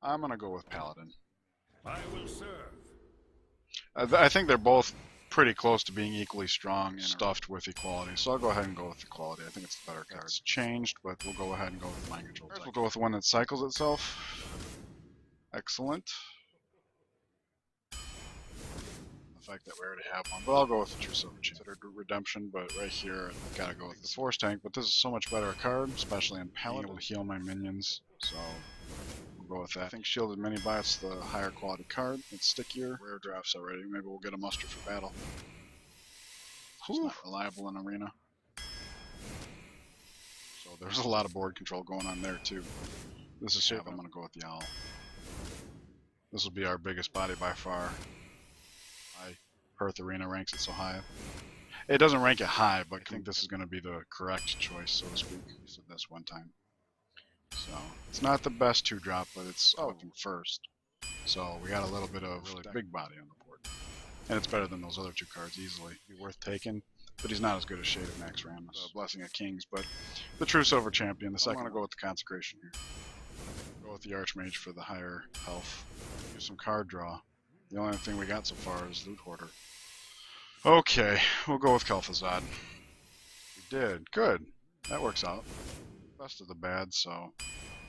I'm gonna go with paladin. I will serve. I think they're both pretty close to being equally strong and stuffed with equality, so I'll go ahead and go with equality. I think it's the better card. It's changed, but we'll go ahead and go with mind control. We'll go with one that cycles itself. Excellent. The fact that we already have one, but I'll go with the True Silver Chain. Considered redemption, but right here, I've got to go with the Force Tank, but this is so much better a card, especially in Paladin, able to heal my minions, so we'll go with that. I think Shielded Mini-Bot's the higher quality card. It's stickier. Rare drafts already. Maybe we'll get a muster for battle. It's not reliable in Arena. So there's a lot of board control going on there too. This is safe. I'm going to go with the Owl. This will be our biggest body by far. Perth Arena ranks it so high. It doesn't rank it high, but I think this is going to be the correct choice, so to speak. We said this one time. So, it's not the best 2-drop, but it's looking first. So, we got a little bit of really big body on the board. And it's better than those other 2 cards easily. Be worth taking, but he's not as good as Shaded Max Rammus. Blessing of Kings, but the True Silver Champion. The second, I'm going to go with the Consecration here. Go with the Archmage for the higher health. Use some card draw. The only thing we got so far is Loot Hoarder. Okay, we'll go with Kel'Thuzad. We did. Good. That works out. Best of the bad, so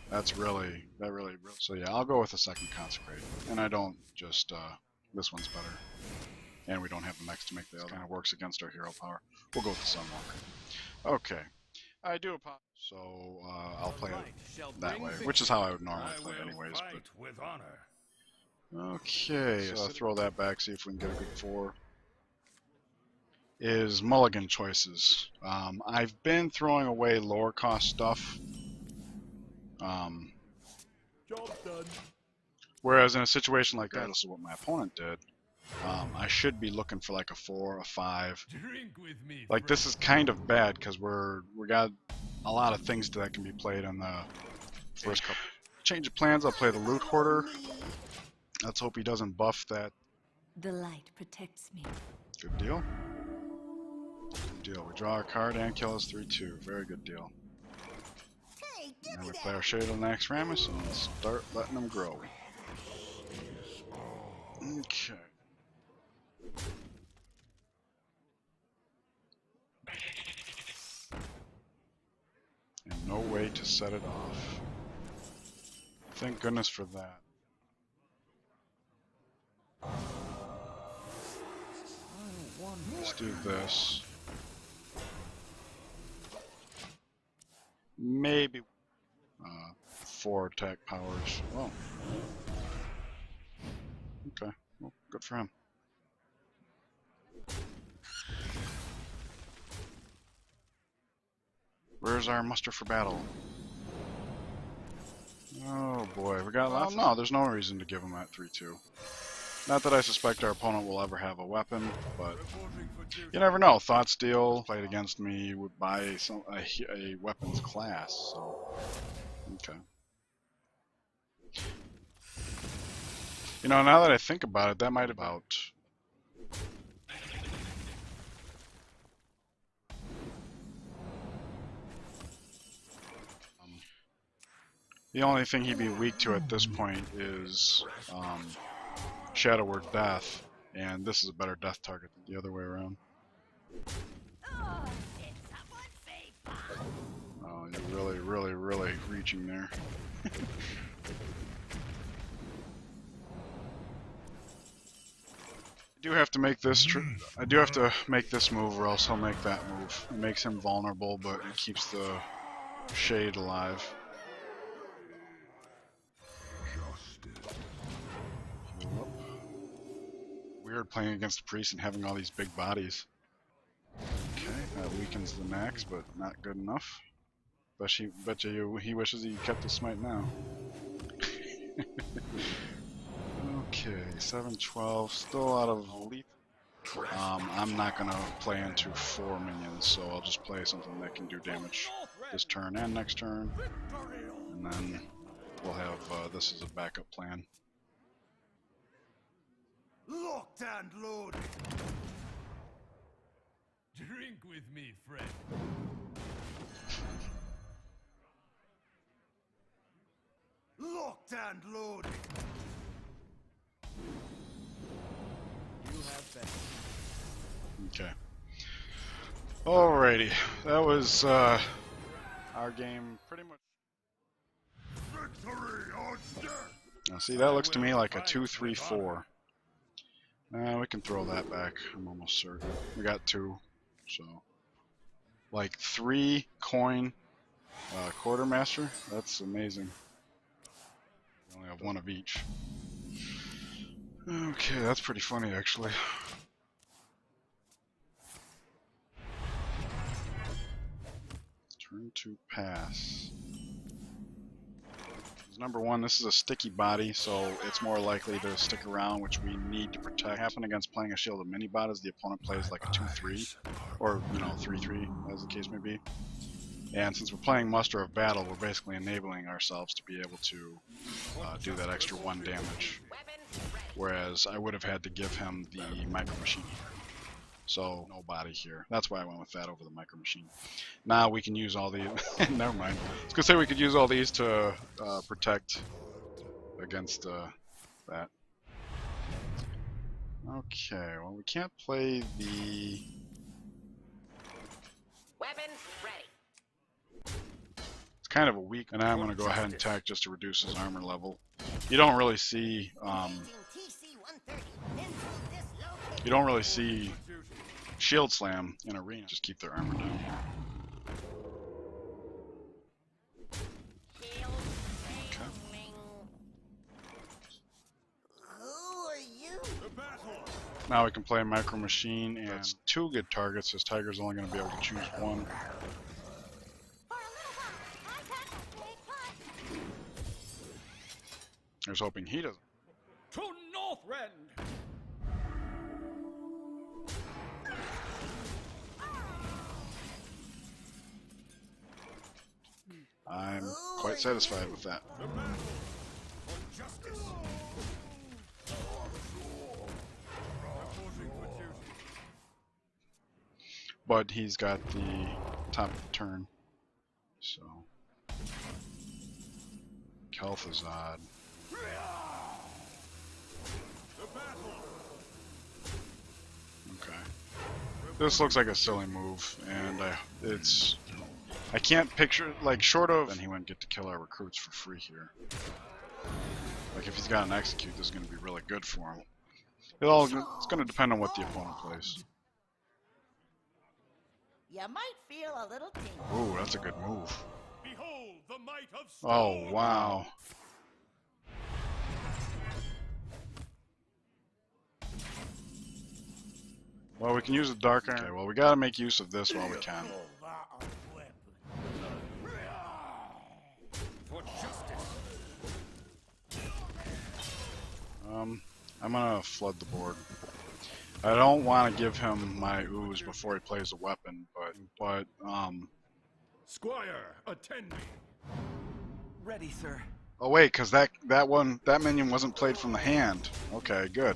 that's really, so yeah, I'll go with the second Consecrate. And I don't just, this one's better. And we don't have the next to make the other. Kind of works against our hero power. We'll go with the Sunwalker. Okay. I do apologize. So, I'll play it that way, which is how I would normally play it anyways. But okay, so I'll throw that back, see if we can get a good 4. Is mulligan choices. I've been throwing away lower cost stuff. Job done. Whereas in a situation like that, this is what my opponent did. I should be looking for like a 4, a 5. Drink with me, like this is kind of bad because we got a lot of things that can be played on the first couple. Change of plans. I'll play the Loot Hoarder. Let's hope he doesn't buff that. The light protects me. Good deal. Good deal. We draw a card and kill us 3/2. Very good deal. Hey, And we play our Shaded Max Rammus and start letting them grow. Okay. And no way to set it off. Thank goodness for that. Let's do this. Maybe 4 attack powers. Well, okay. Well, good for him. Where's our muster for battle? Oh boy, we got lots. No, there's no reason to give him that 3/2. Not that I suspect our opponent will ever have a weapon, but you never know. Thought Steal played against me would buy a weapons class, so okay. You know, now that I think about it, that might about. The only thing he'd be weak to at this point is Shadow Word Death, and this is a better death target than the other way around. Oh, you're really reaching there. I do have to make this move, or else he'll make that move. It makes him vulnerable, but it keeps the shade alive. Weird playing against the priest and having all these big bodies. Okay, that weakens the max, but not good enough. Bet you he wishes he kept the smite now. Okay, 7/12, still out of lethal. I'm not gonna play into 4 minions, so I'll just play something that can do damage this turn and next turn, and then we'll have this as a backup plan. Locked and loaded. Drink with me, friend. Locked and loaded. You have been. Okay. Alrighty, that was our game pretty much. Victory or death. Now see, that looks to me like a 2-3-4. We can throw that back. I'm almost certain. We got 2, so like 3 coin quartermaster. That's amazing. We only have 1 of each. Okay, that's pretty funny actually. Turn to pass. Number 1, this is a sticky body, so it's more likely to stick around, which we need to protect. Happen against playing a shield of mini bot is the opponent plays like a 2-3, or 3-3, as the case may be. And since we're playing Muster of Battle, we're basically enabling ourselves to be able to do that extra 1 damage. Whereas I would have had to give him the Micro Machine. So no body here. That's why I went with that over the Micro Machine. Now we can use all these. Never mind. I was gonna say we could use all these to protect against that. Okay. Well, we can't play the. Weapons ready. It's kind of a weak, and I'm gonna go ahead and attack just to reduce his armor level. You don't really see. You don't really see Shield Slam in arena. Just keep their armor down. Okay. Who are you? Now we can play Micro Machine, and it's 2 good targets. His Tiger's only going to be able to choose 1. I was hoping he doesn't. To Northrend. I'm quite satisfied with that. The battle for justice. Reporting for duty. But he's got the top of the turn. So. Kel'Thuzad. The battle. Okay. This looks like a silly move, and I can't picture, like, short of, and he wouldn't get to kill our recruits for free here. Like, if he's got an execute, this is going to be really good for him. It's going to depend on what the opponent plays. You might feel a little tingle. Ooh, that's a good move. Behold the might of Oh, stone. wow. Well, we can use the Dark Iron. Okay, well, we got to make use of this while we can. For justice. I'm gonna flood the board. I don't want to give him my ooze before he plays a weapon, but Squire, attend me. Ready, sir. oh wait, because that minion wasn't played from the hand. Okay, good.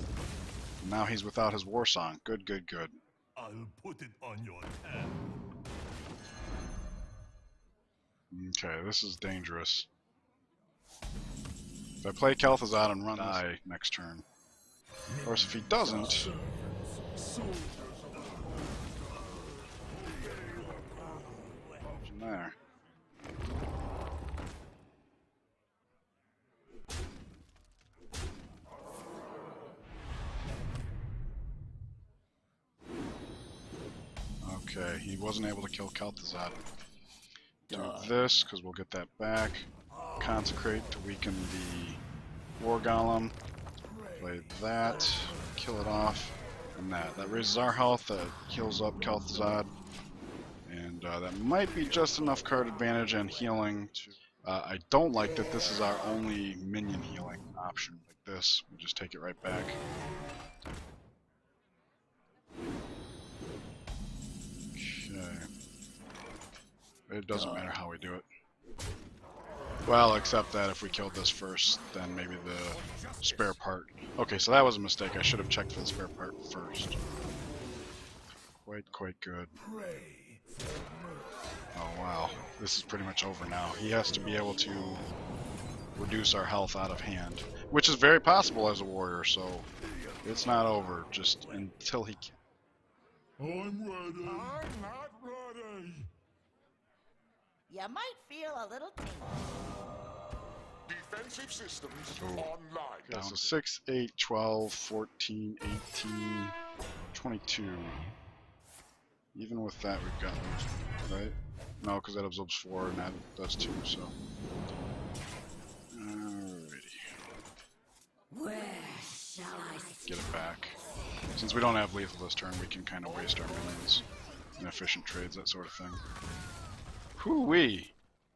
Now he's without his war song. Good, good, good. I'll put it on your hand. Okay, this is dangerous. If I play Kel'Thuzad and run, die next turn. Of course, if he doesn't, there. Okay, he wasn't able to kill Kel'Thuzad. Do this, because we'll get that back. Consecrate to weaken the War Golem. Play that, kill it off, and that. That raises our health, that heals up Kel'Thuzad. And that might be just enough card advantage and healing to... I don't like that this is our only minion healing option. Like this, we just take it right back. Okay. It doesn't matter how we do it. Well, except that if we killed this first, then maybe the spare part. Okay, so that was a mistake. I should have checked for the spare part first. Quite good. Oh wow, this is pretty much over now. He has to be able to reduce our health out of hand, which is very possible as a warrior. So it's not over just until he can. I'm ready. I'm not ready. You might feel a little tingle. Defensive systems Oh. online. Okay, so 6, 8, 12, 14, 18, 22. Even with that, we've got those, right? No, because that absorbs 4 and that does 2, so. Alrighty. Where shall I Get it back. Since we don't have lethal this turn, we can kind of waste our minions in efficient trades, that sort of thing. Hoo-wee!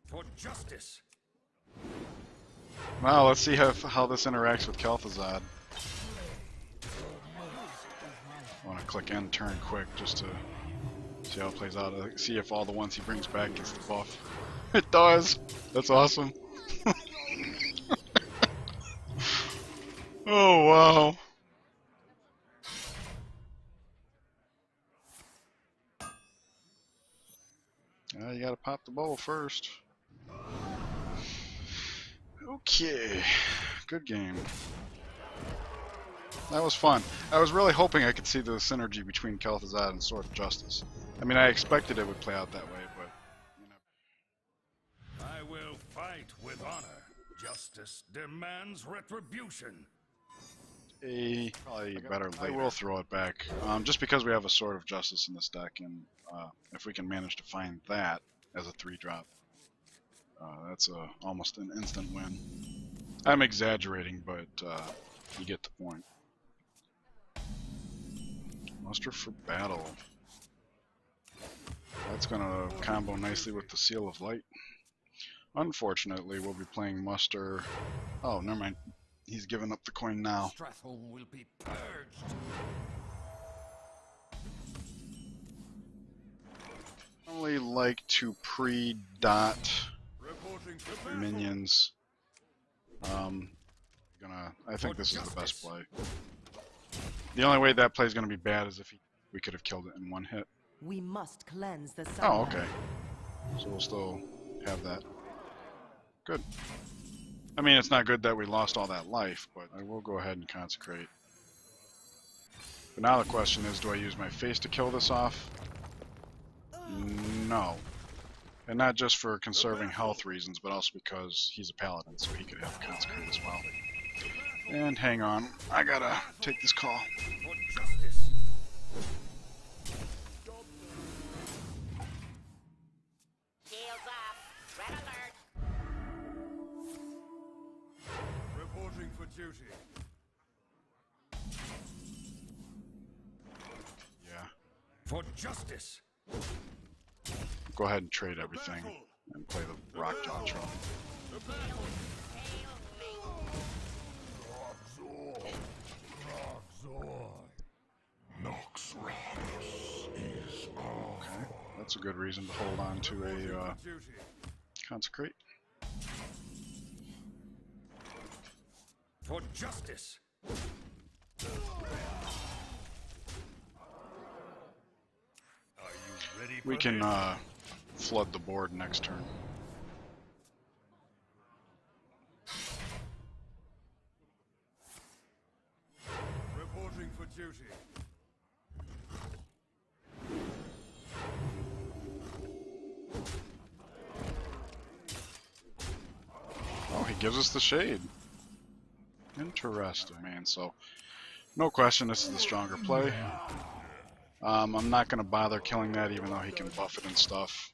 For justice. Well, let's see how this interacts with Kel'Thuzad. I want to click end turn quick just to see how it plays out. See if all the ones he brings back gets the buff. It does! That's awesome. Oh, wow. You gotta pop the bubble first. Okay, good game. That was fun. I was really hoping I could see the synergy between Kel'Thuzad and Sword of Justice. I mean, I expected it would play out that way, but you know. I will fight with honor. Justice demands retribution. Probably better later. I will throw it back, just because we have a Sword of Justice in this deck, and if we can manage to find that as a 3-drop, that's almost an instant win. I'm exaggerating, but you get the point. Muster for battle. That's gonna combo nicely with the Seal of Light. Unfortunately, we'll be playing muster. Oh, never mind. He's giving up the coin now. Stratholme will be purged. I only like to pre-dot Reporting to battle. minions. I think this is the best play. The only way that play is gonna be bad is if we could have killed it in 1 hit. We must cleanse the sun. Oh, okay. So we'll still have that. Good. I mean, it's not good that we lost all that life, but I will go ahead and consecrate. But now the question is, do I use my face to kill this off? No. And not just for conserving health reasons, but also because he's a paladin, so he could have consecrate as well. And hang on, I gotta take this call. For justice. Shields up. Red alert. Reporting for duty. Yeah. For justice. Go ahead and trade everything and play the Rockjaw Throne. Okay, that's a good reason to hold on to a Duty. consecrate. For justice. Are you ready for We can this? flood the board next turn. Reporting for duty. Oh, he gives us the shade. Interesting, man. So, no question, this is the stronger play. I'm not going to bother killing that, even though he can buff it and stuff.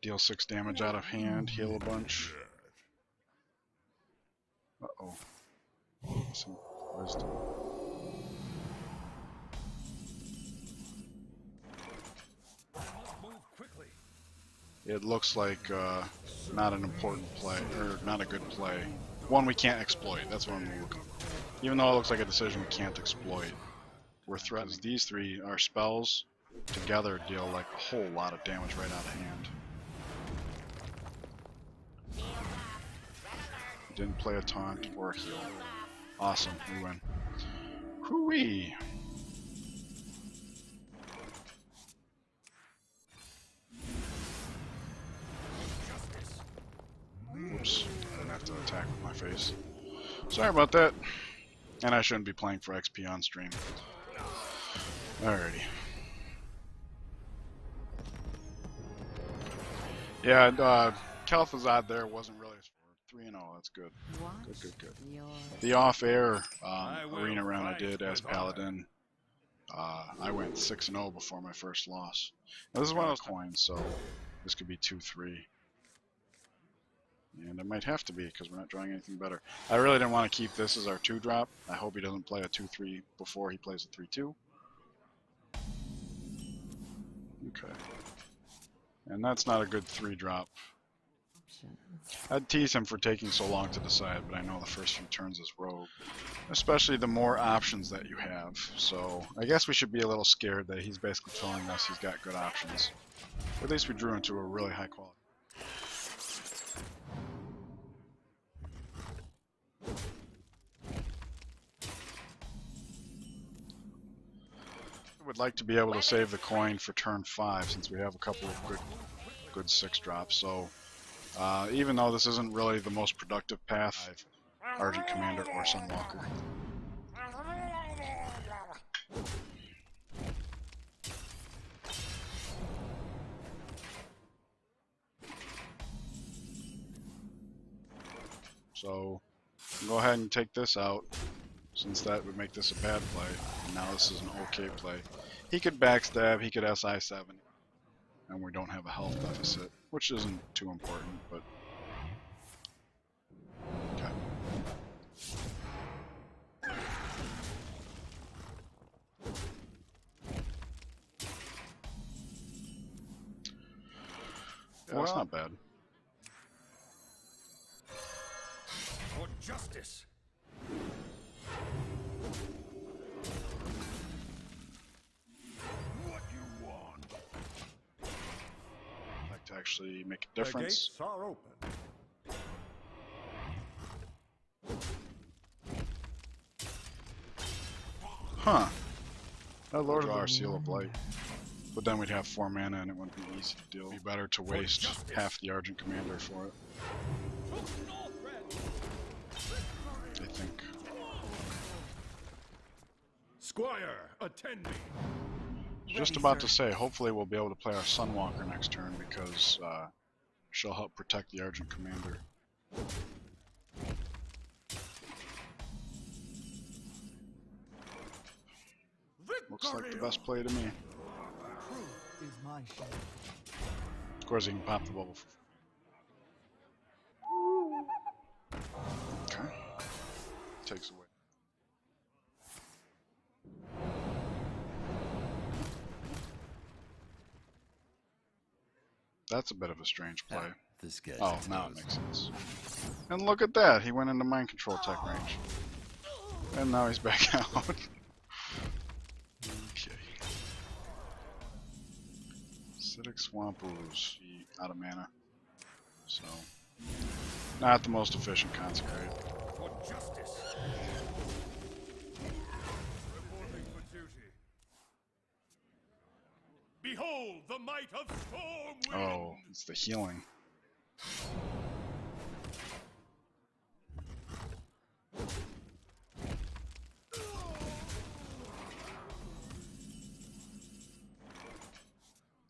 Deal 6 damage out of hand, heal a bunch. Uh-oh. Some wisdom. Move quickly. It looks like not an important play, or not a good play. One we can't exploit, that's what I'm looking for. Even though it looks like a decision we can't exploit, we're threatened. These 3, our spells, together deal like a whole lot of damage right out of hand. Didn't play a taunt or a heal. Awesome, we win. Hooey! Whoops, I didn't have to attack with my face. Sorry about that. And I shouldn't be playing for XP on stream. Alrighty. Yeah, Kel'Thuzad there wasn't really 3-0. That's good. What? Good. Your The off-air I will arena round I fight did as with honor. paladin, I went 6-0 before my first loss. Now, this is one of those coins, so this could be 2-3. And it might have to be because we're not drawing anything better. I really didn't want to keep this as our 2-drop. I hope he doesn't play a 2-3 before he plays a 3-2. Okay. And that's not a good 3-drop. options. I'd tease him for taking so long to decide, but I know the first few turns is rogue. Especially the more options that you have. So I guess we should be a little scared that he's basically telling us he's got good options. At least we drew into a really high quality. Would like to be able to save the coin for turn 5 since we have a couple of good 6 drops. So even though this isn't really the most productive path, Argent Commander or Sunwalker. So go ahead and take this out, since that would make this a bad play. And now this is an okay play. He could backstab, he could SI7, and we don't have a health deficit, which isn't too important, but okay. Yeah, that's not bad. For justice. What you want? I'd like to actually make a difference. The gates are open. Huh. That lowers our Seal of Light. But then we'd have 4 mana and it wouldn't be easy to deal. It'd be better to waste half the Argent Commander for it. I think. Squire, attend me. Just about to say, hopefully we'll be able to play our Sunwalker next turn because she'll help protect the Argent Commander. Looks like the best play to me. Truth is my shame. Of course, he can pop the bubble. Okay. Takes away. That's a bit of a strange play. This guy. Oh, now it makes sense. And look at that, he went into mind control tech range. And now he's back out. Okay. Acidic Swamp Ooze, out of mana. So, not the most efficient Consecrate. For justice. Reporting for duty. Behold the might of Storm Wind. Oh, it's the healing.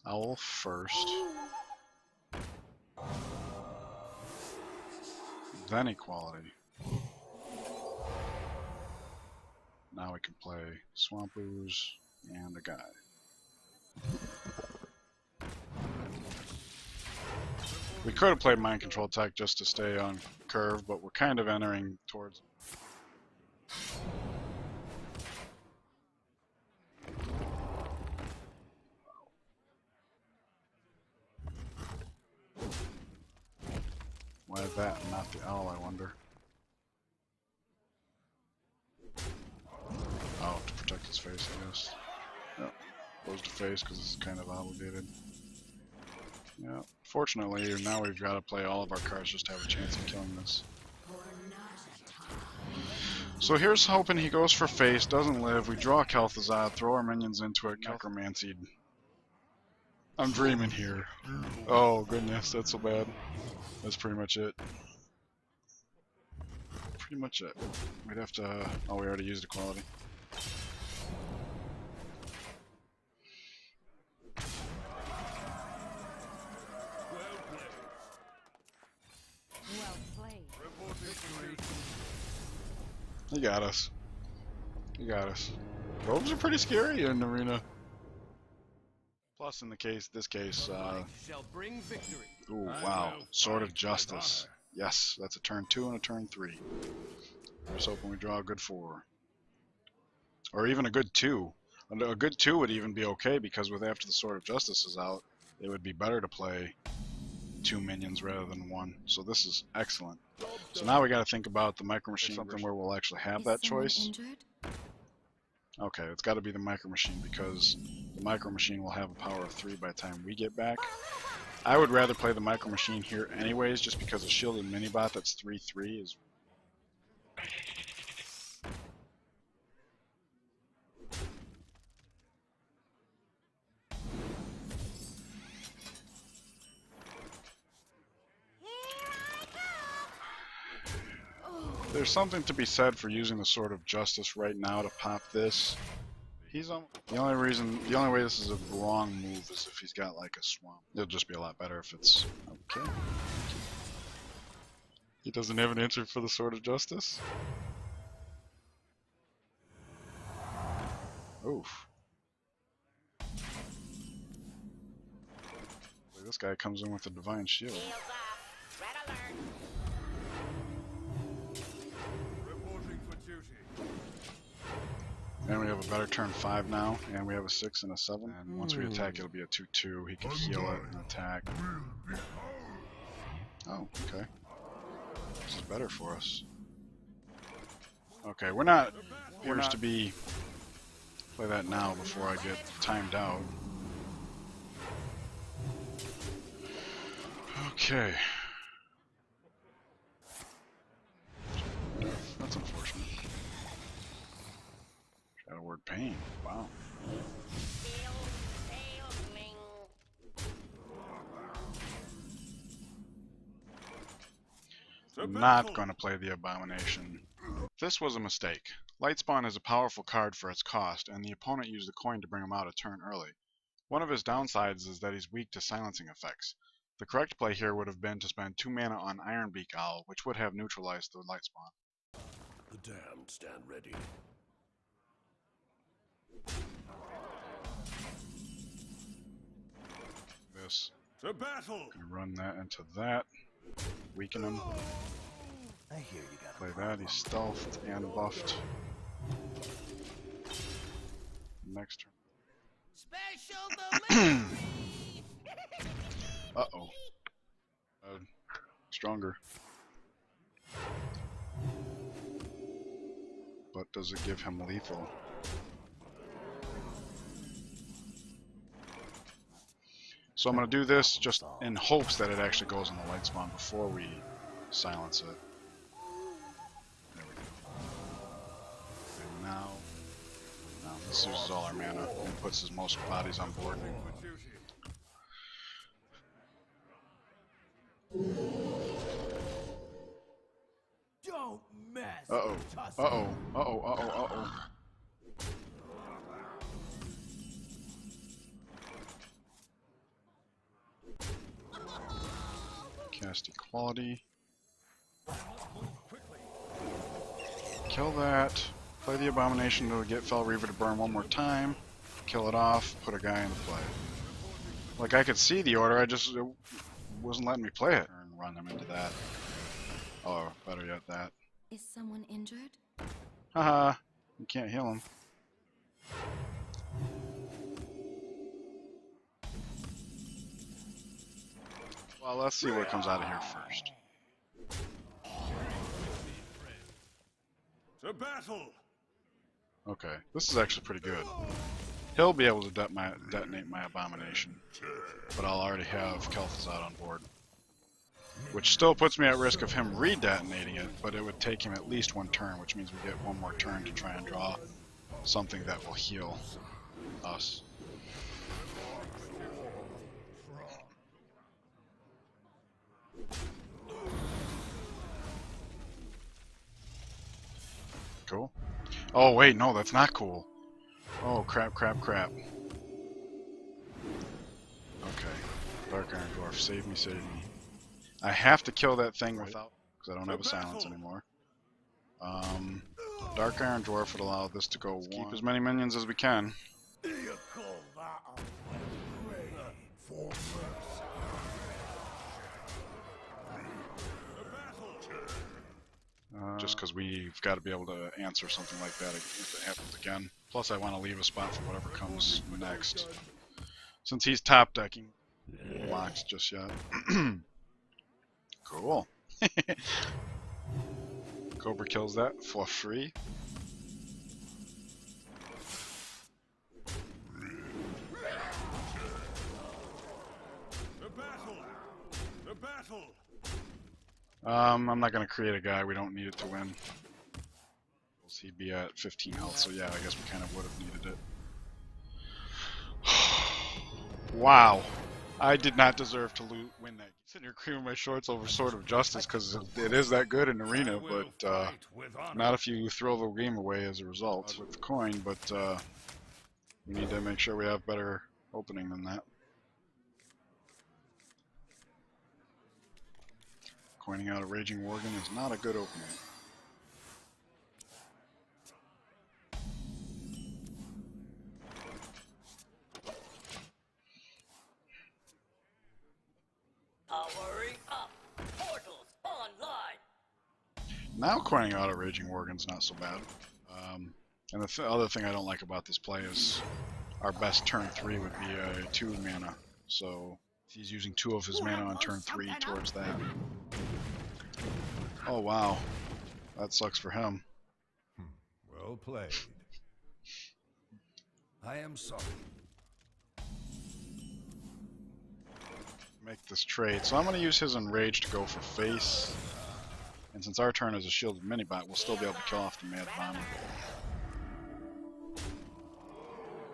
Owl first. Then Equality. Now we can play Swamp Ooze and a guy. We could have played Mind Control Tech just to stay on curve, but we're kind of entering towards. Why that and not the owl, I wonder? Oh, to protect his face, I guess. Yep. Close the face because it's kind of obligated. Yeah. Fortunately, now we've got to play all of our cards just to have a chance of killing this. So here's hoping he goes for face, doesn't live. We draw Kel'Thuzad, throw our minions into it, necromancied. I'm dreaming here. Oh goodness, that's so bad. That's pretty much it. Pretty much it. We'd have to. Oh, we already used equality. Well played. He got us. He got us. Robes are pretty scary in arena. Plus, in this case, Shall bring victory. ooh, wow, Sword of Justice. Yes, that's a turn 2 and a turn 3. I'm just hoping we draw a good 4. Or even a good 2. A good 2 would even be okay, because with after the Sword of Justice is out, it would be better to play 2 minions rather than 1. So this is excellent. So now we got to think about the Micro Machine, something where we'll actually have that choice. Okay, it's got to be the Micro Machine, because the Micro Machine will have a power of 3 by the time we get back. I would rather play the Micro Machine here anyways, just because a shielded minibot that's 3/3 is... There's something to be said for using the Sword of Justice right now to pop this. He's on. The only way this is a wrong move is if he's got like a swamp. It'll just be a lot better if it's okay. He doesn't have an answer for the Sword of Justice. Oof. This guy comes in with a divine shield. Shields off. Red alert. Reporting for duty. And we have a better turn 5 now, and we have a 6 and a 7. And once we attack, it'll be a 2/2. He can heal it and attack. Oh, okay. This is better for us. Okay, we're not here to be play that now before I get timed out. Okay. That's unfortunate. Shadow word pain. Wow. I'm not going to play the Abomination. This was a mistake. Lightspawn is a powerful card for its cost, and the opponent used the coin to bring him out a turn early. One of his downsides is that he's weak to silencing effects. The correct play here would have been to spend 2 mana on Ironbeak Owl, which would have neutralized the Lightspawn. The damned stand ready. This. To battle! Gonna run that into that. Weaken him. I hear you got Play that. He's stealthed and buffed. Next turn. Special delivery. Uh-oh. Stronger. But does it give him lethal? So I'm going to do this just in hopes that it actually goes in the light spawn before we silence it. There we go. And now this uses all our mana and puts his most bodies on board. Don't mess. Uh-oh. with Tusk. Uh-oh. Uh-oh. Uh-oh. Uh-oh. Cast equality. Kill that. Play the Abomination to get Fel Reaver to burn one more time. Kill it off. Put a guy into play. Like, I could see the order, it wasn't letting me play it. And run them into that. Oh, better yet, that. Is someone injured? Haha. You can't heal him. Well, let's see what comes out of here first. To battle! Okay, this is actually pretty good. He'll be able to detonate my Abomination, but I'll already have Kel'Thuzad on board. which still puts me at risk of him re-detonating it, but it would take him at least one turn, which means we get one more turn to try and draw something that will heal us. Cool. Oh wait, no, that's not cool. Oh crap, crap, crap. Okay. Dark Iron Dwarf, save me, save me. I have to kill that thing without, because I don't have a silence anymore. Dark Iron Dwarf would allow this to go. Let's keep as many minions as we can. Just because we've got to be able to answer something like that if it happens again. Plus, I want to leave a spot for whatever comes next. Since he's top decking, blocks just yet. Cool. Cobra kills that for free. The battle. I'm not gonna create a guy. We don't need it to win. He'd be at 15 health, so yeah, I guess we kind of would have needed it. Wow. I did not deserve to win that. Sitting here creaming my shorts over Sword of Justice because it is that good in Arena, but not if you throw the game away as a result with the coin, but we need to make sure we have better opening than that. Coining out a Raging Worgen is not a good opening. Powering up. Portals online. Now coining out a Raging Worgen's not so bad. And the other thing I don't like about this play is our best turn 3 would be a 2 mana. So he's using 2 of his mana on turn 3 towards that. Oh wow, that sucks for him. Well played. I am sorry. Make this trade. So I'm going to use his Enrage to go for face. And since our turn is a shielded minibot, we'll still be able to kill off the Mad Bomber.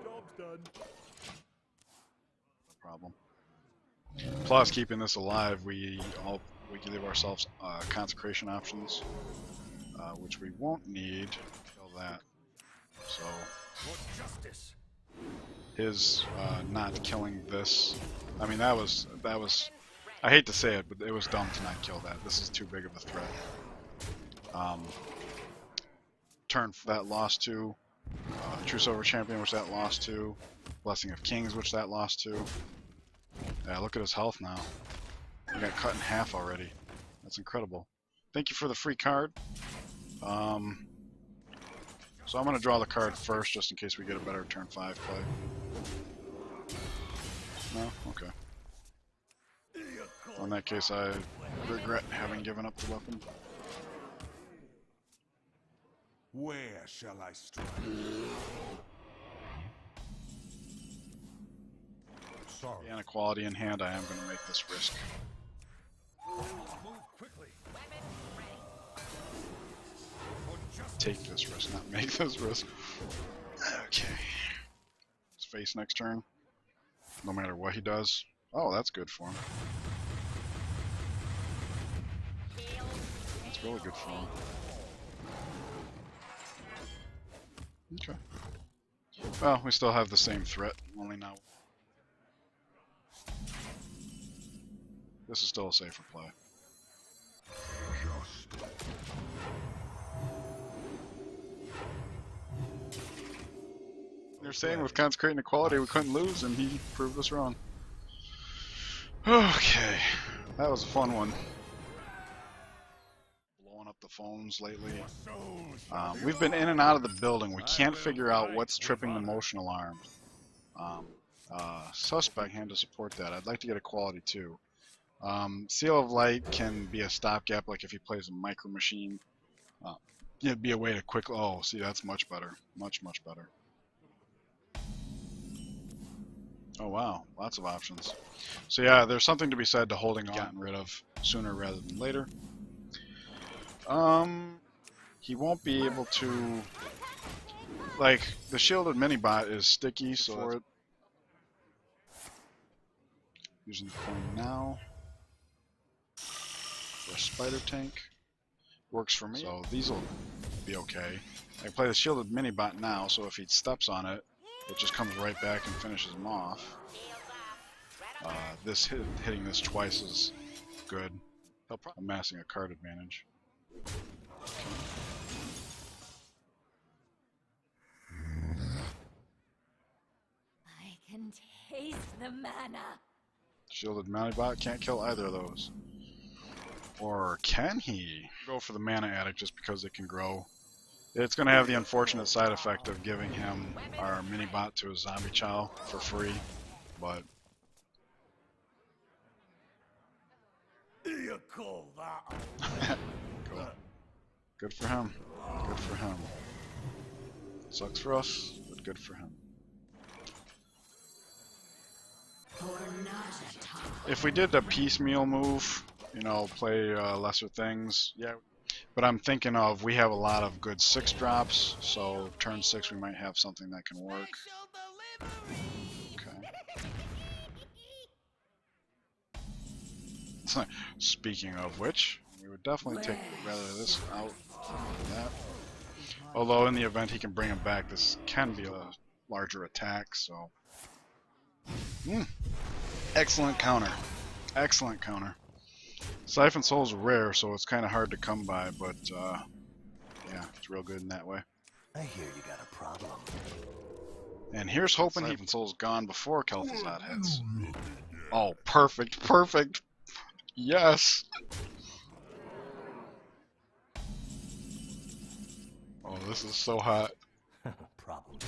Job's done. No problem. Plus, keeping this alive, we give ourselves consecration options, which we won't need. Kill that. So For justice. his not killing this. I mean, that was. I hate to say it, but it was dumb to not kill that. This is too big of a threat. Turn that lost to. True Silver Champion, which that lost to. Blessing of Kings, which that lost to. Yeah, look at his health now. He got cut in half already. That's incredible. Thank you for the free card. So I'm going to draw the card first, just in case we get a better turn 5 play. No? Okay. Well, in that case, I regret having given up the weapon. Where shall I strike? Sorry. And a quality in hand, I am going to make this risk. Move quickly. Take this risk, not make this risk. Okay. His face next turn. No matter what he does. Oh, that's good for him. That's really good for him. Okay. Well, we still have the same threat, only now. This is still a safer play. You're saying with consecrating equality we couldn't lose, and he proved us wrong. Okay, that was a fun one. Blowing up the phones lately. We've been in and out of the building. We can't figure out what's tripping the motion alarm. Suspect hand to support that. I'd like to get equality too. Seal of Light can be a stopgap, like if he plays a micro machine. It'd be a way to quickly. Oh, see, that's much better. Much, much better. Oh wow, lots of options. So yeah, there's something to be said to holding on, gotten rid of sooner rather than later. He won't be able to, like, the shielded mini-bot is sticky, so for it. Using the coin now for a spider tank. Works for me. So these will be okay. I can play the shielded mini-bot now, so if he steps on it, it just comes right back and finishes him off. Hitting this twice is good. Amassing a card advantage. I can taste the mana. Shielded Mounty-bot can't kill either of those. Or can he? Go for the Mana Addict just because it can grow. It's going to have the unfortunate side effect of giving him our mini-bot to a zombie chow for free, but... You call that? Cool. Good for him. Good for him. Sucks for us, but good for him. If we did a piecemeal move, you know, play lesser things, yeah. But I'm thinking of, we have a lot of good 6 drops, so turn 6 we might have something that can work. Okay. Speaking of which, we would definitely take rather this out than that. Although in the event he can bring him back, this can be a larger attack, so... Excellent counter. Excellent counter. Siphon Soul's rare, so it's kind of hard to come by, but yeah, it's real good in that way. I hear you got a problem. And here's hoping Siphon Soul's gone before Kel'Thuzad hits. Oh, perfect, perfect. Yes. Oh, this is so hot. Problem.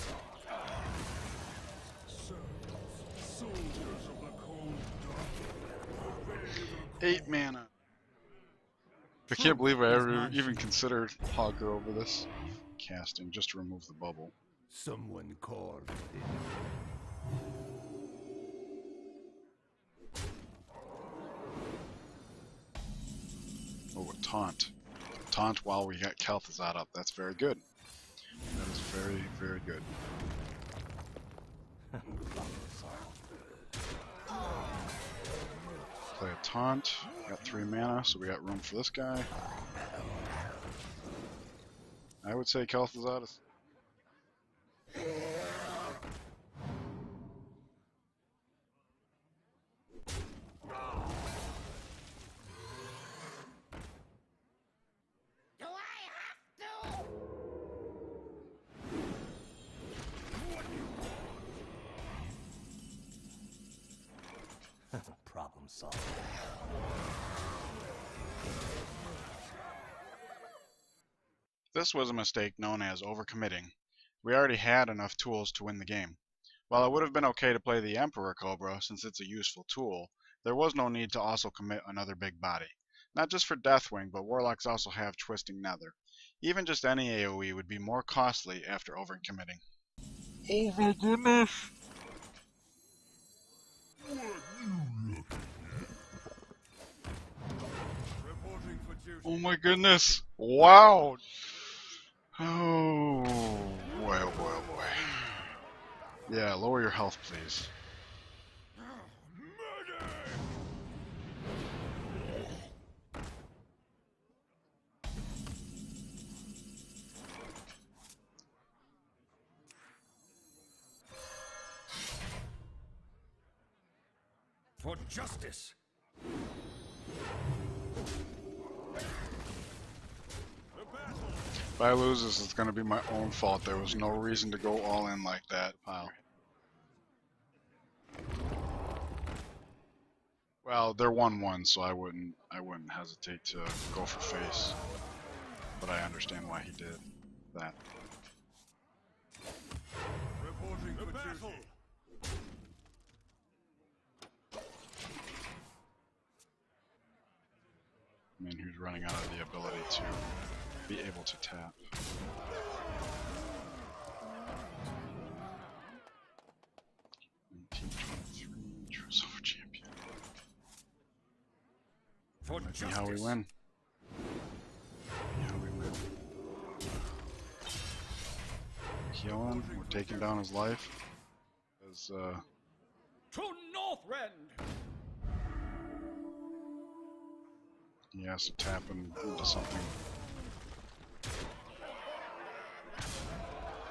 8 mana. I can't believe I ever even considered Hogger over this casting just to remove the bubble. Someone called. Oh, a taunt. Taunt while we got Kel'Thuzad up. That's very good. That is very, very good. Play a taunt. Got 3 mana, so we got room for this guy. I would say Kel'Thuzad is... Problem solved. This was a mistake known as overcommitting. We already had enough tools to win the game. While it would have been okay to play the Emperor Cobra since it's a useful tool, there was no need to also commit another big body. Not just for Deathwing, but Warlocks also have Twisting Nether. Even just any AoE would be more costly after overcommitting. Oh my goodness! Oh my goodness! Wow! Oh boy, oh boy, oh boy. Yeah, lower your health, please. For justice. If I lose this, it's going to be my own fault. There was no reason to go all in like that. Wow. Well, they're 1-1, so I wouldn't hesitate to go for face. But I understand why he did that. Reporting for battle. I mean, who's running out of the ability to be able to tap. And team 23. See how we win. See how we win. Kill him. We're taking down his life. As To Northrend! he has to tap him into something.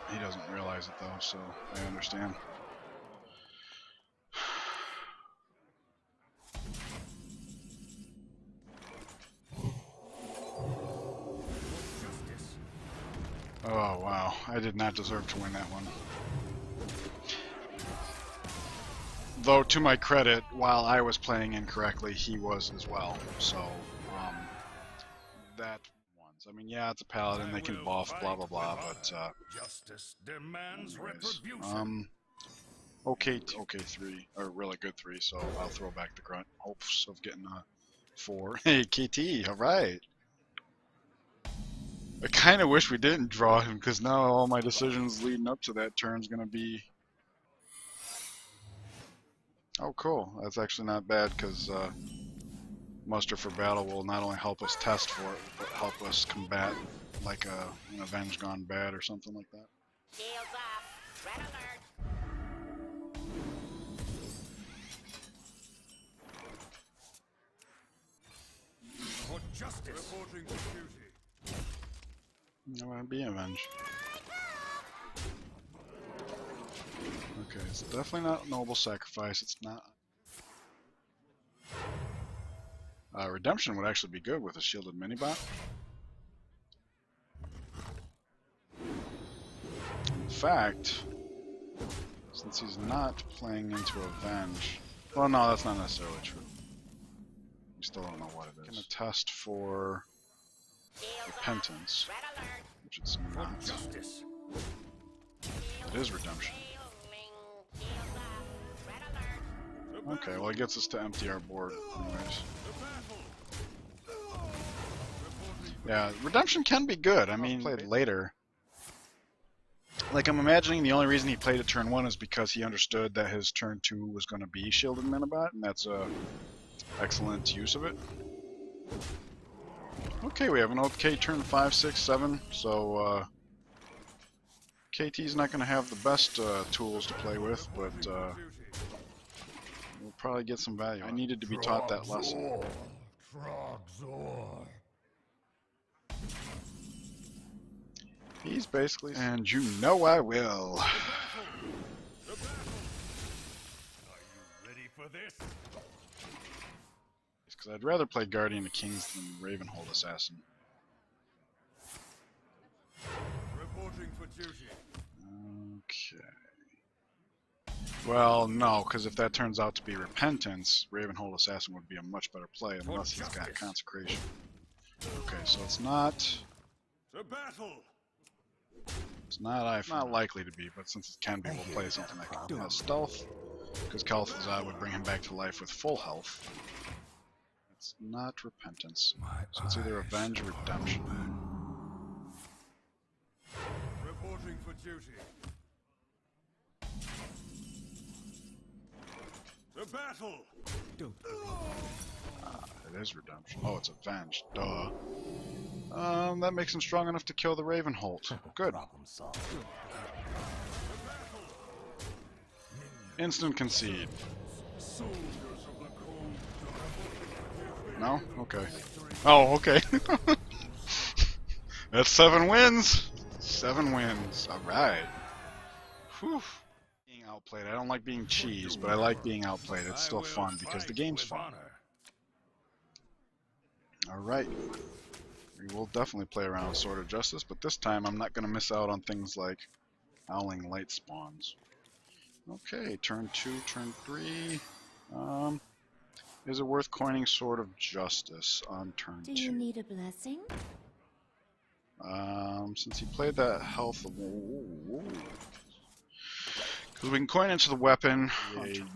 He doesn't realize it though, so I understand. Oh wow, I did not deserve to win that one. Though to my credit, while I was playing incorrectly, he was as well. So, that ones. I mean, yeah, it's a paladin, they can buff, blah blah blah, but Justice demands anyways, retribution. okay, 3, or really good 3. So I'll throw back the grunt, hopes of getting a 4. Hey, KT, all right. I kind of wish we didn't draw him, because now all my decisions leading up to that turn's gonna be. Oh, cool. That's actually not bad, because muster for battle will not only help us test for it, but help us combat like an avenge gone bad or something like that. Shields up. Red alert. For justice. Reporting to duty. I want to be avenged. Okay, it's definitely not noble sacrifice. It's not. Redemption would actually be good with a shielded minibot. In fact, since he's not playing into avenge, well, no, that's not necessarily true. We still don't know what it is. Can attest for repentance, which it's not. Justice. It is redemption. Okay, well, it gets us to empty our board, anyways. Yeah, redemption can be good. I mean, played later. Like, I'm imagining the only reason he played it turn 1 is because he understood that his turn 2 was going to be shielded minibot, and that's a excellent use of it. Okay, we have an okay turn 5, 6, 7, so KT's not going to have the best tools to play with, but we'll probably get some value. I needed to be taught that lesson. Trogzor. He's basically, and you know I will. Are you ready for this? Because I'd rather play Guardian of Kings than Ravenhold Assassin. Reporting for duty. Okay. Well, no, because if that turns out to be Repentance, Ravenhold Assassin would be a much better play unless he's got Consecration. Okay, so it's not. To battle. It's not likely to be, but since it can be, we'll play something that can have stealth, because Kel'Thuzad would bring him back to life with full health. It's not Repentance, so it's either Avenge or Redemption. Reporting for duty. To battle. It is Redemption. Oh, it's Avenge. Duh. That makes him strong enough to kill the Ravenhold. Good. Instant concede. No? Okay. Oh, okay. That's 7 wins. 7 wins. Alright. Whew. Being outplayed. I don't like being cheesed, but I like being outplayed. It's still fun because the game's fun. Alright. We will definitely play around with Sword of Justice, but this time I'm not going to miss out on things like Howling Light spawns. Okay, turn 2, turn 3. Is it worth coining Sword of Justice on turn 2? Do you need a blessing? Since he played that health, because we can coin into the weapon,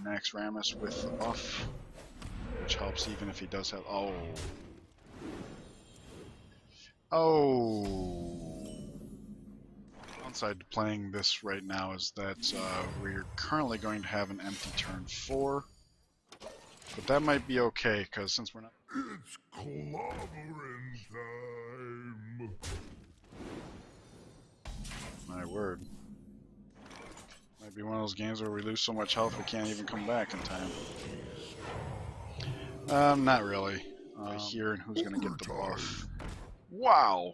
Max Ramus with the buff, which helps even if he does have. Downside to playing this right now is that we're currently going to have an empty turn 4, but that might be okay because since we're not. It's clobbering time. My word. Might be one of those games where we lose so much health we can't even come back in time. Not really. Here and who's gonna get the buff? Wow!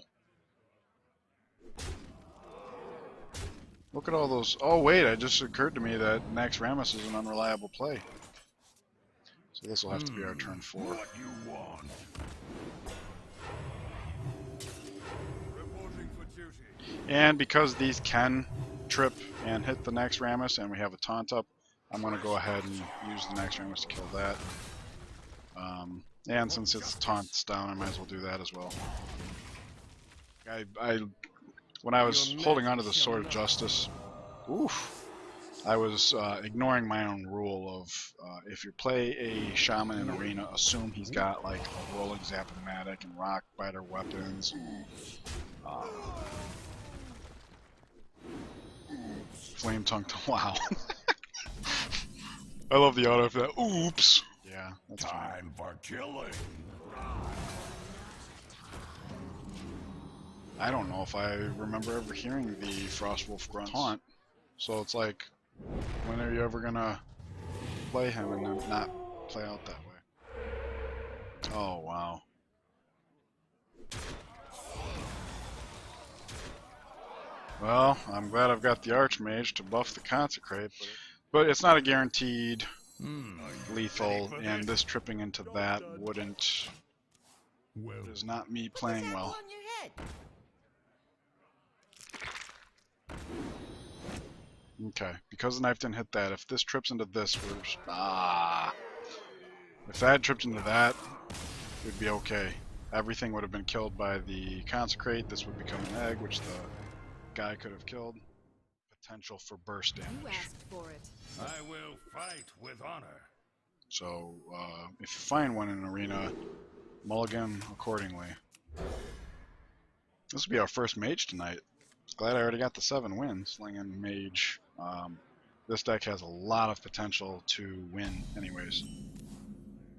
Look at all those. Oh wait, it just occurred to me that Nax Ramus is an unreliable play. So this will have to be our turn 4. What you want? Reporting for duty. And because these can trip and hit the Nax Ramus and we have a taunt up, I'm going to go ahead and use the Nax Ramus to kill that. And since its taunt's down, I might as well do that as well. When I was holding onto the Sword of Justice, oof, I was ignoring my own rule of if you play a shaman in arena, assume he's got like a rolling Zap-O-Matic and rock biter weapons. Flame tongue to wow. I love the auto for that. Oops. Yeah, that's fine. Time for killing. I don't know if I remember ever hearing the Frostwolf grunt taunt. So it's like, when are you ever gonna play him and then not play out that way? Oh wow. Well, I'm glad I've got the Archmage to buff the Consecrate, but it's not a guaranteed lethal, and this tripping into that wouldn't. It is not me playing well. On your head. Okay, because the knife didn't hit that, if this trips into this, we're if that tripped into that, it would be okay. Everything would have been killed by the Consecrate. This would become an egg, which the guy could have killed. Potential for burst You damage. asked for it. I will fight with honor. So, if you find one in an arena, mulligan accordingly. This will be our first mage tonight. Glad I already got the 7 wins, slinging mage. This deck has a lot of potential to win anyways.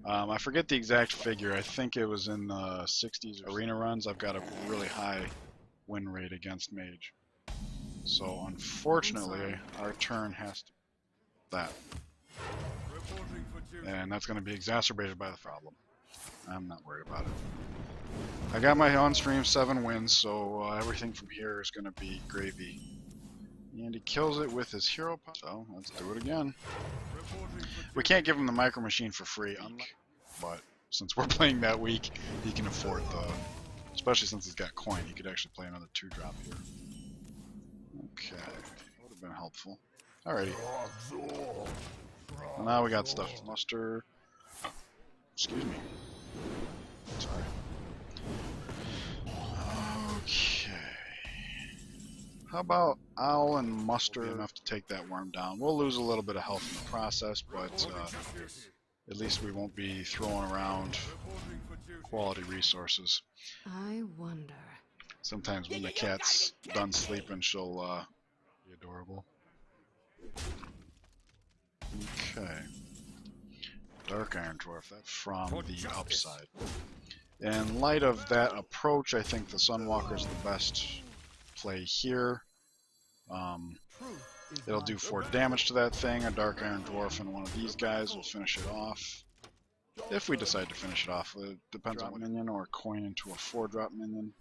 I forget the exact figure. I think it was in the 60s arena runs. I've got a really high win rate against mage. So unfortunately, our turn has to that. Reporting for duty. And that's going to be exacerbated by the problem. I'm not worried about it. I got my on-stream 7 wins, so everything from here is going to be gravy. And he kills it with his hero pop. So let's do it again. Reporting for We can't give him the micro machine for free, but since we're playing that week, he can afford the. Especially since he's got coin, he could actually play another 2-drop here. Okay, that would have been helpful. Alrighty. Well, now we got stuff. Muster. Excuse me. Sorry. Okay. How about Owl and Muster enough to take that worm down? We'll lose a little bit of health in the process, but at least we won't be throwing around reporting for duty. quality resources. I wonder. Sometimes when the cat's done sleeping, she'll be adorable. Okay. Dark Iron Dwarf, that's from the upside. In light of that approach, I think the Sunwalker is the best play here. It'll do 4 damage to that thing. A Dark Iron Dwarf and one of these guys will finish it off. If we decide to finish it off, it depends on what minion, or coin into a 4-drop minion.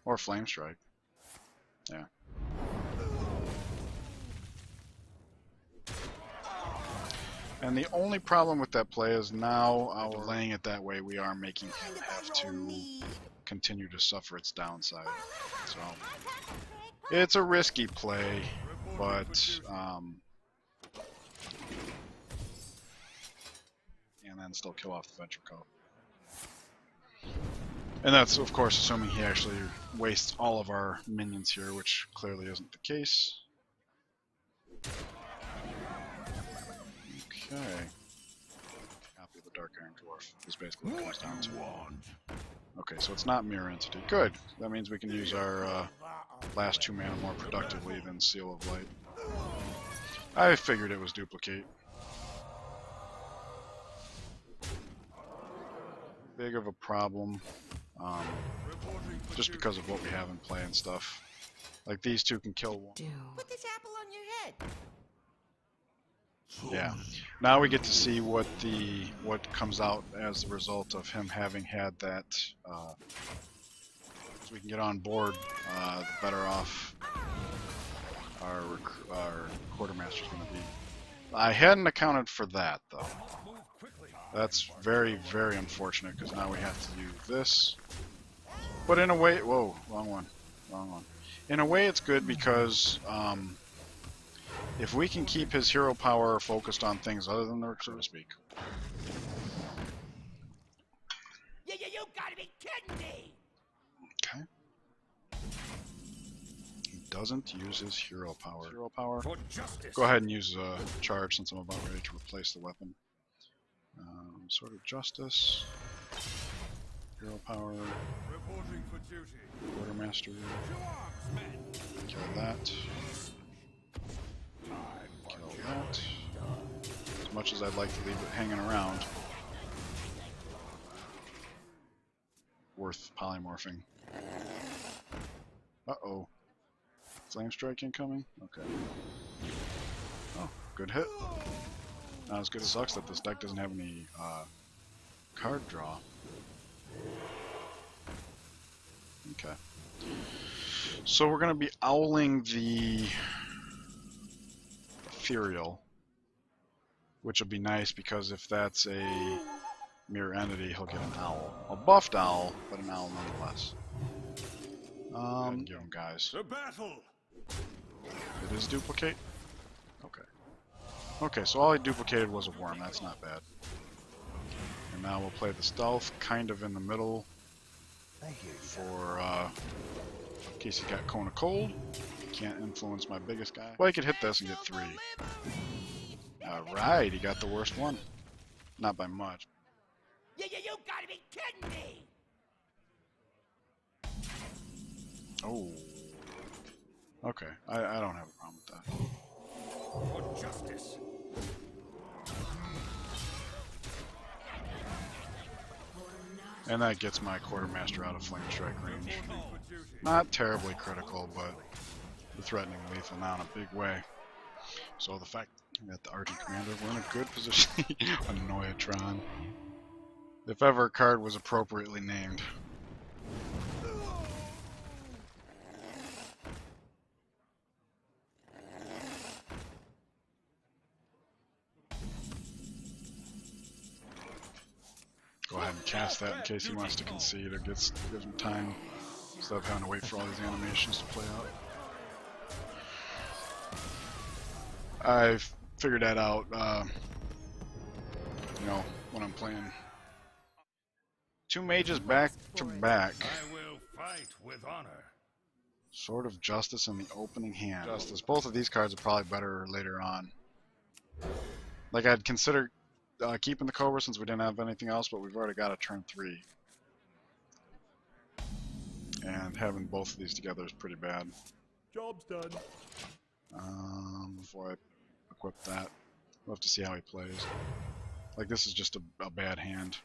Or Flame Strike. Yeah. And the only problem with that play is now our laying it that way, we are making him have to continue to suffer its downside. So it's a risky play, but and then still kill off the Venture Cult. And that's of course assuming he actually wastes all of our minions here, which clearly isn't the case. Okay. Copy of the Dark Iron Dwarf is basically what it comes down to. Okay, so it's not Mirror Entity. Good. That means we can use our last 2 mana more productively than Seal of Light. I figured it was Duplicate. big of a problem, Reporting for just duty. because of what we have in play and stuff. Like these two can kill one. Do. Put this apple on your head. Yeah. Now we get to see what comes out as the result of him having had that. So we can get on board, the better off our quartermaster's going to be. I hadn't accounted for that though. Move quickly. That's very, very unfortunate because now we have to do this. But in a way, whoa, wrong one. In a way, it's good because if we can keep his hero power focused on things other than the, so to speak. You gotta be kidding me! Okay. He doesn't use his hero power. For justice. Go ahead and use a charge since I'm about ready to replace the weapon. Sword of Justice. Hero power. Reporting for duty. Quartermaster. To arms, men. Kill that. Kill that. As much as I'd like to leave it hanging around. Worth polymorphing. Uh-oh. Flame strike incoming? Okay. Oh, good hit. Not as good as sucks that this deck doesn't have any card draw. Okay. So we're going to be owling the ethereal, which will be nice because if that's a mirror entity, he'll get an owl. A buffed owl, but an owl nonetheless. Give him guys. The battle. It is duplicate? Okay. Okay, so all I duplicated was a worm, that's not bad. And now we'll play the stealth kind of in the middle for in case he got Cone of Cold. Can't influence my biggest guy. Well, he could hit this and get 3. Alright, he got the worst one. Not by much. You gotta be kidding me! Oh. Okay, I don't have a problem with that. For justice. And that gets my quartermaster out of flame strike range. Reporting for duty. Not terribly critical, but the threatening lethal now in a big way. So the fact that the Arctic Commander, we're in a good position. Annoyatron. If ever a card was appropriately named. Go ahead and cast that in case he wants to concede or gives him time instead of having to wait for all these animations to play out. I've figured that out, you know, when I'm playing. 2 mages back to back. I will fight with honor. Sword of Justice in the opening hand. Justice. Both of these cards are probably better later on. Like, I'd consider keeping the Cobra since we didn't have anything else, but we've already got a turn 3. And having both of these together is pretty bad. Job's done. Before I equip that, we'll have to see how he plays. Like, this is just a bad hand.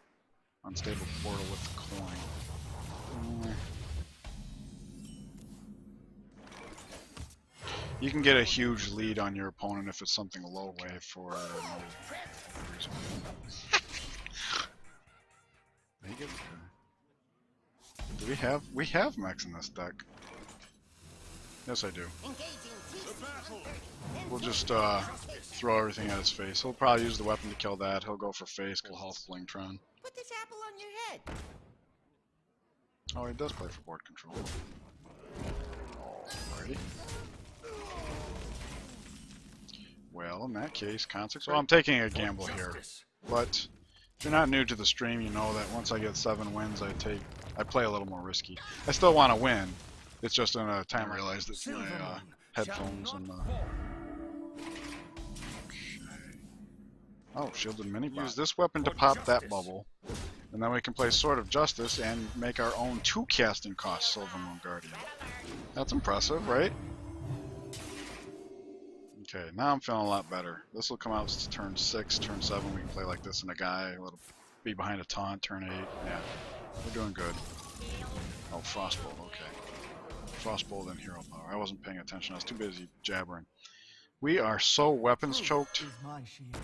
Unstable portal with the coin. You can get a huge lead on your opponent if it's something low way for no reason. Do we have mechs in this deck? Yes, I do. We'll just throw everything at his face. He'll probably use the weapon to kill that. He'll go for face because health Blingtron. Put this apple on your head. Oh, he does play for board control. Alrighty. Well, in that case, so I'm taking a gamble here. But if you're not new to the stream, you know that once I get 7 wins, I play a little more risky. I still want to win. It's just in a time I realized that my headphones and oh, shielded mini. Use this weapon to pop that bubble, and then we can play Sword of Justice and make our own 2 casting cost Silver Moon Guardian. That's impressive, right? Okay, now I'm feeling a lot better. This will come out to turn 6, turn 7. We can play like this in a guy, a little be behind a taunt, turn 8. Yeah, we're doing good. Oh, Frostbolt, okay. Frostbolt and Hero Power. I wasn't paying attention, I was too busy jabbering. We are so weapons choked. Is my shield.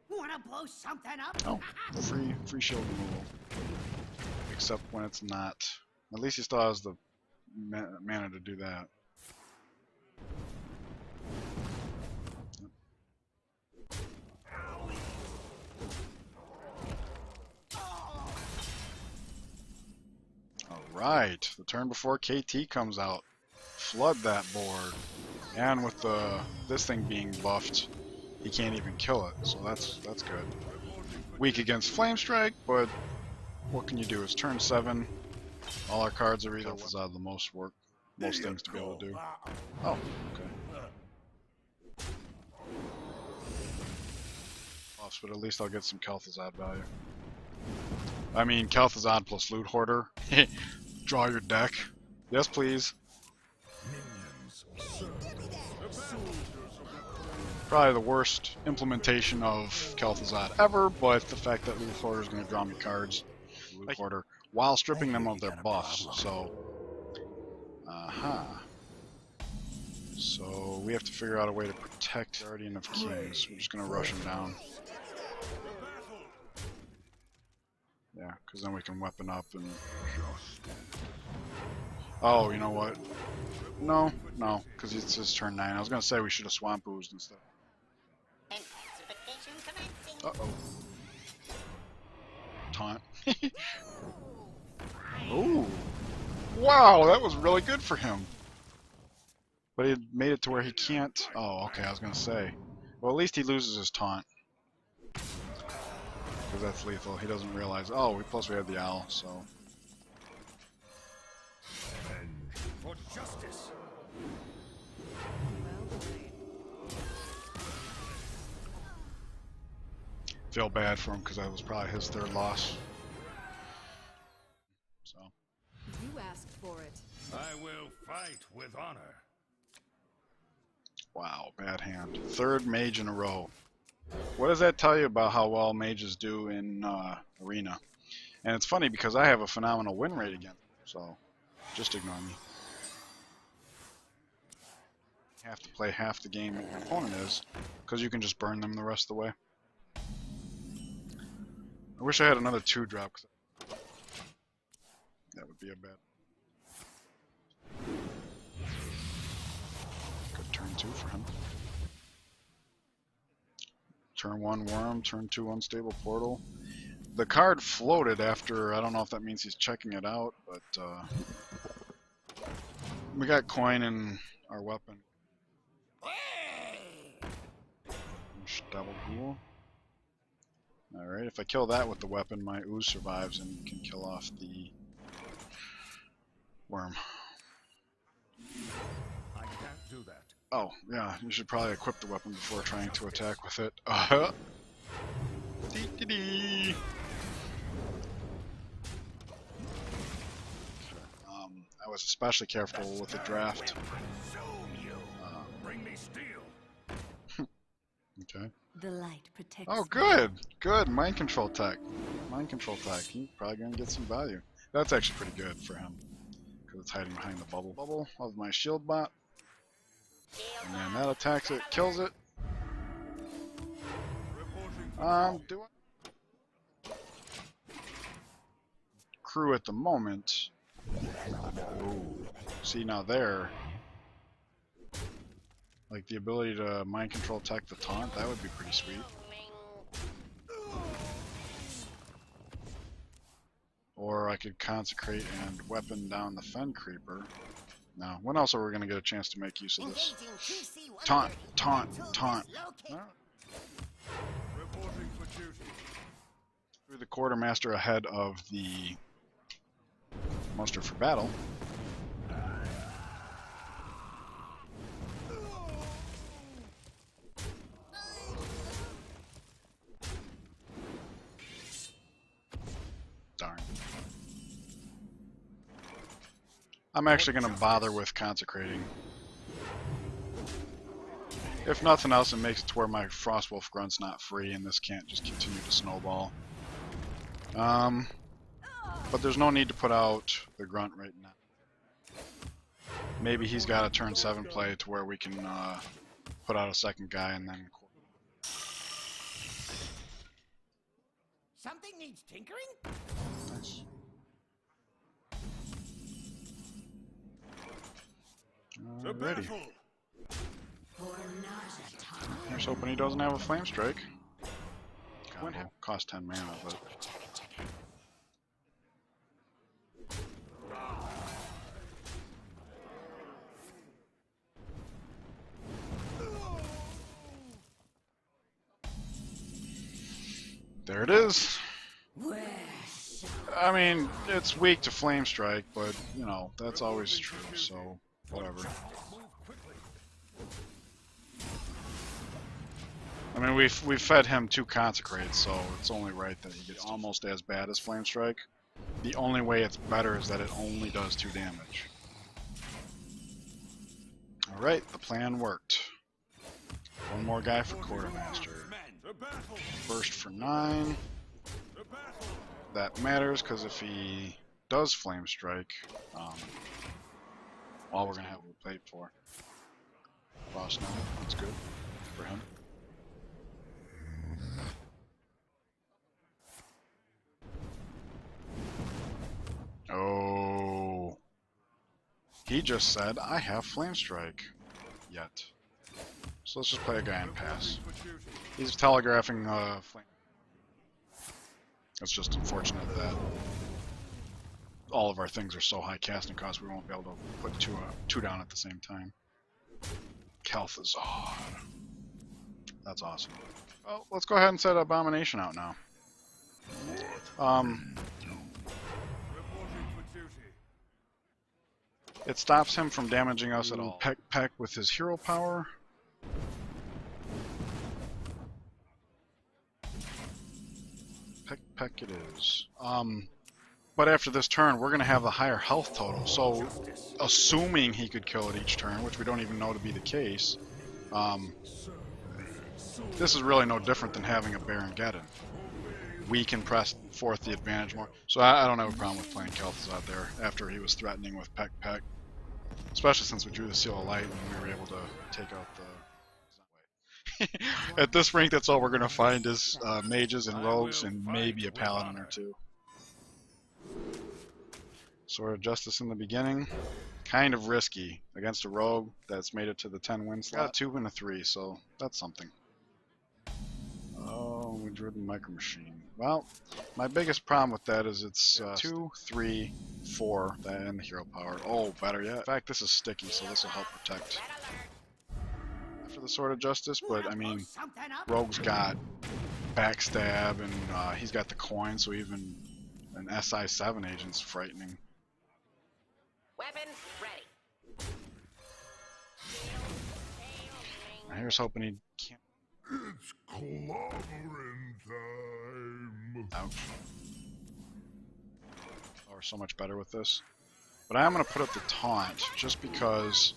Wanna blow something up? Oh, free shield removal. Except when it's not. At least he still has the mana to do that. Alright, the turn before KT comes out. Flood that board. And with this thing being buffed, he can't even kill it, so that's good. Weak against Flame Strike, but what can you do? It's turn 7. All our cards are either Kel'Thuzad the most things to be able to do. Oh, okay. Buffs, but at least I'll get some Kel'Thuzad value. I mean, Kel'Thuzad plus Loot Hoarder. Draw your deck. Yes, please. Probably the worst implementation of Kel'Thuzad ever, but the fact that Loot Hoarder is going to draw me cards, Loot Hoarder, while stripping them of their buffs. So, so we have to figure out a way to protect Guardian of Kings. We're just going to rush him down. Yeah, because then we can weapon up and... Oh, you know what? No, because it's his turn 9. I was going to say we should have Swamp Oozed instead. Uh-oh. Taunt. Ooh. Wow, that was really good for him. But he made it to where he can't... Oh, okay, I was going to say. Well, at least he loses his taunt. Because that's lethal. He doesn't realize... Oh, plus we have the owl, so... For justice. Feel bad for him because that was probably his 3rd loss. So... You asked for it. I will fight with honor. Wow, bad hand. 3rd mage in a row. What does that tell you about how well mages do in Arena? And it's funny because I have a phenomenal win rate again, so just ignore me. You have to play half the game your opponent is, because you can just burn them the rest of the way. I wish I had another 2-drop. That would be a bad. Good turn 2 for him. Turn 1 Worm, turn 2 Unstable Portal. The card floated after, I don't know if that means he's checking it out, but we got coin in our weapon. Double ghoul. Alright, if I kill that with the weapon, my ooze survives and can kill off the worm. I can't do that. Oh, yeah, you should probably equip the weapon before trying to attack with it. Dee-dee-dee. I was especially careful with the draft. Bring me steel. Okay. The light protects. Oh, good! Good! Mind control tech. Mind control tech. He's probably gonna get some value. That's actually pretty good for him. Because it's hiding behind the bubble of my shield bot. And then that attacks it, kills it. Do it. Crew at the moment. Ooh. See, now there. Like the ability to mind control tech the taunt, that would be pretty sweet. Or I could consecrate and weapon down the Fen Creeper. Now, when else are we going to get a chance to make use of this? Taunt, taunt, taunt. Right. Reporting for duty. Through the Quartermaster ahead of the Muster for Battle. Darn. I'm actually going to bother with consecrating. If nothing else, it makes it to where my Frostwolf Grunt's not free, and this can't just continue to snowball. But there's no need to put out the Grunt right now. Maybe he's got a turn 7 play to where we can put out a second guy and then... Something needs tinkering? Nice. To Alrighty. battle! Here's hoping he doesn't have a Flame Strike. Combo. Cost 10 mana, but... There it is. I mean, it's weak to Flame Strike, but, you know, that's always true, so whatever. I mean, we've fed him 2 Consecrate, so it's only right that he gets almost as bad as Flame Strike. The only way it's better is that it only does 2 damage. Alright, the plan worked. One more guy for Quartermaster. Burst for 9. That matters, because if he does Flame Strike, all we're going to have to play for. Frost Knight, that's good for him. Oh. He just said, I have Flame Strike. Yet. So let's just play a guy and pass. He's telegraphing Flame. It's just unfortunate that all of our things are so high casting cost we won't be able to put two down at the same time. Kel'Thuzad. That's awesome. Well, let's go ahead and set Abomination out now. It stops him from damaging us at all. Peck with his hero power. Peck it is. But after this turn, we're going to have the higher health total. So, assuming he could kill it each turn, which we don't even know to be the case, this is really no different than having a Baron Geddon. We can press forth the advantage more. So I don't have a problem with playing Kel'Thuzad there after he was threatening with Peck. Especially since we drew the Seal of Light and we were able to take out the... At this rank, that's all we're going to find is mages and rogues and maybe a paladin or 2. Sword of Justice in the beginning. Kind of risky against a rogue that's made it to the 10 win slot. Got a 2 and a 3, so that's something. Oh, we drew the Micro Machine. Well, my biggest problem with that is it's 2, 3, 4, and the hero power. Oh, better yet. In fact, this is sticky, so this will help protect for the Sword of Justice, but I mean, Rogue's got backstab and he's got the coin, so even an SI7 agent's frightening. Weapons ready. Here's hoping he can't. It's clobbering time. Ouch. Oh, we're so much better with this. But I am going to put up the taunt just because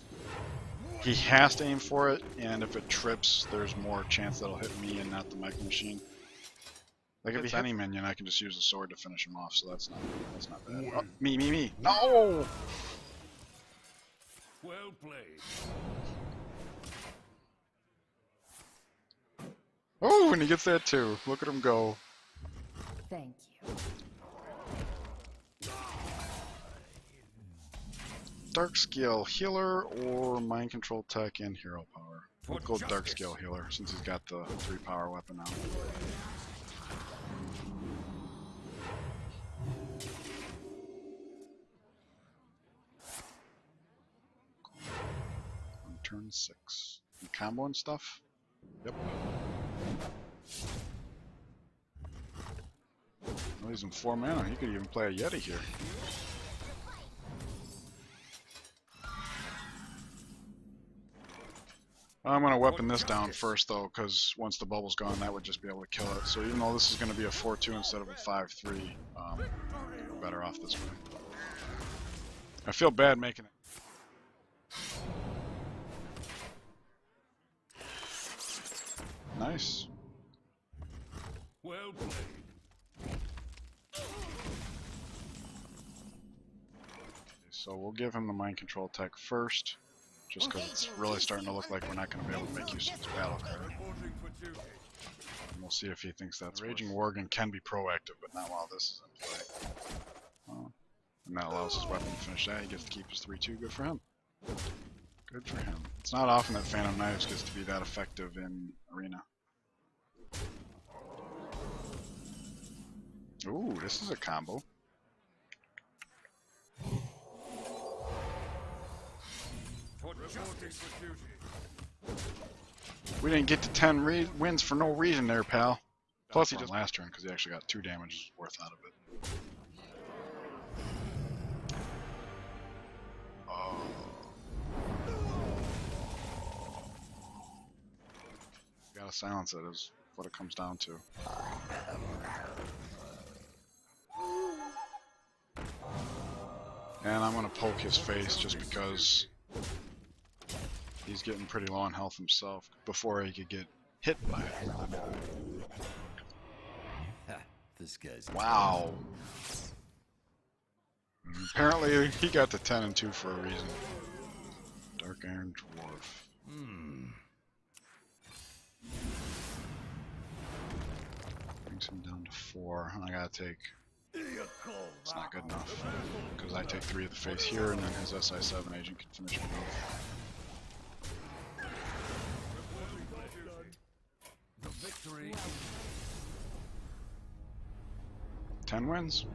he has to aim for it, and if it trips, there's more chance that it'll hit me and not the Micro Machine. Like if he hits any minion, I can just use the sword to finish him off, so that's not bad. Oh, me! No! Well played. Oh, and he gets that too. Look at him go. Thank you. Dark Scale Healer or Mind Control Tech and Hero Power. We'll go Dark Scale Healer since he's got the 3 power weapon now. On turn 6. And combo and stuff? Yep. Well, he's in 4 mana. He could even play a Yeti here. I'm going to weapon this down first, though, because once the bubble's gone, that would just be able to kill it. So even though this is going to be a 4-2 instead of a 5-3, we're better off this way. I feel bad making it. Nice. Well played. So we'll give him the mind control tech first, just because it's really starting to look like we're not going to be able to make use of this battle card. Reporting for duty. And we'll see if he thinks that's Raging Worgen can be proactive, but not while this is in play. Well, and that allows his weapon to finish that. He gets to keep his 3-2. Good for him. Good for him. It's not often that Phantom Knives gets to be that effective in Arena. Ooh, this is a combo. Reporting for duty. We didn't get to 10 wins for no reason there, pal. Plus he just last turn because he actually got 2 damage worth out of it. Oh. Gotta silence it is what it comes down to. And I'm gonna poke his face just because he's getting pretty low on health himself before he could get hit by it. This guy's Wow. Apparently he got the 10 and 2 for a reason. Dark Iron Dwarf. Brings him down to 4. I gotta take. It's not good enough because I take 3 of the face here, and then his SI7 agent can finish me off. The victory. 10 wins.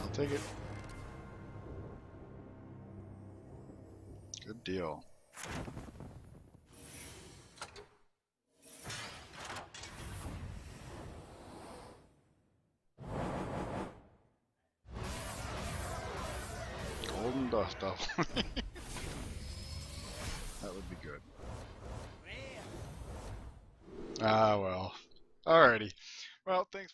I'll take it. Good deal. Golden Dust Devil. That would be good. Ah, well. Alrighty. Well, thanks.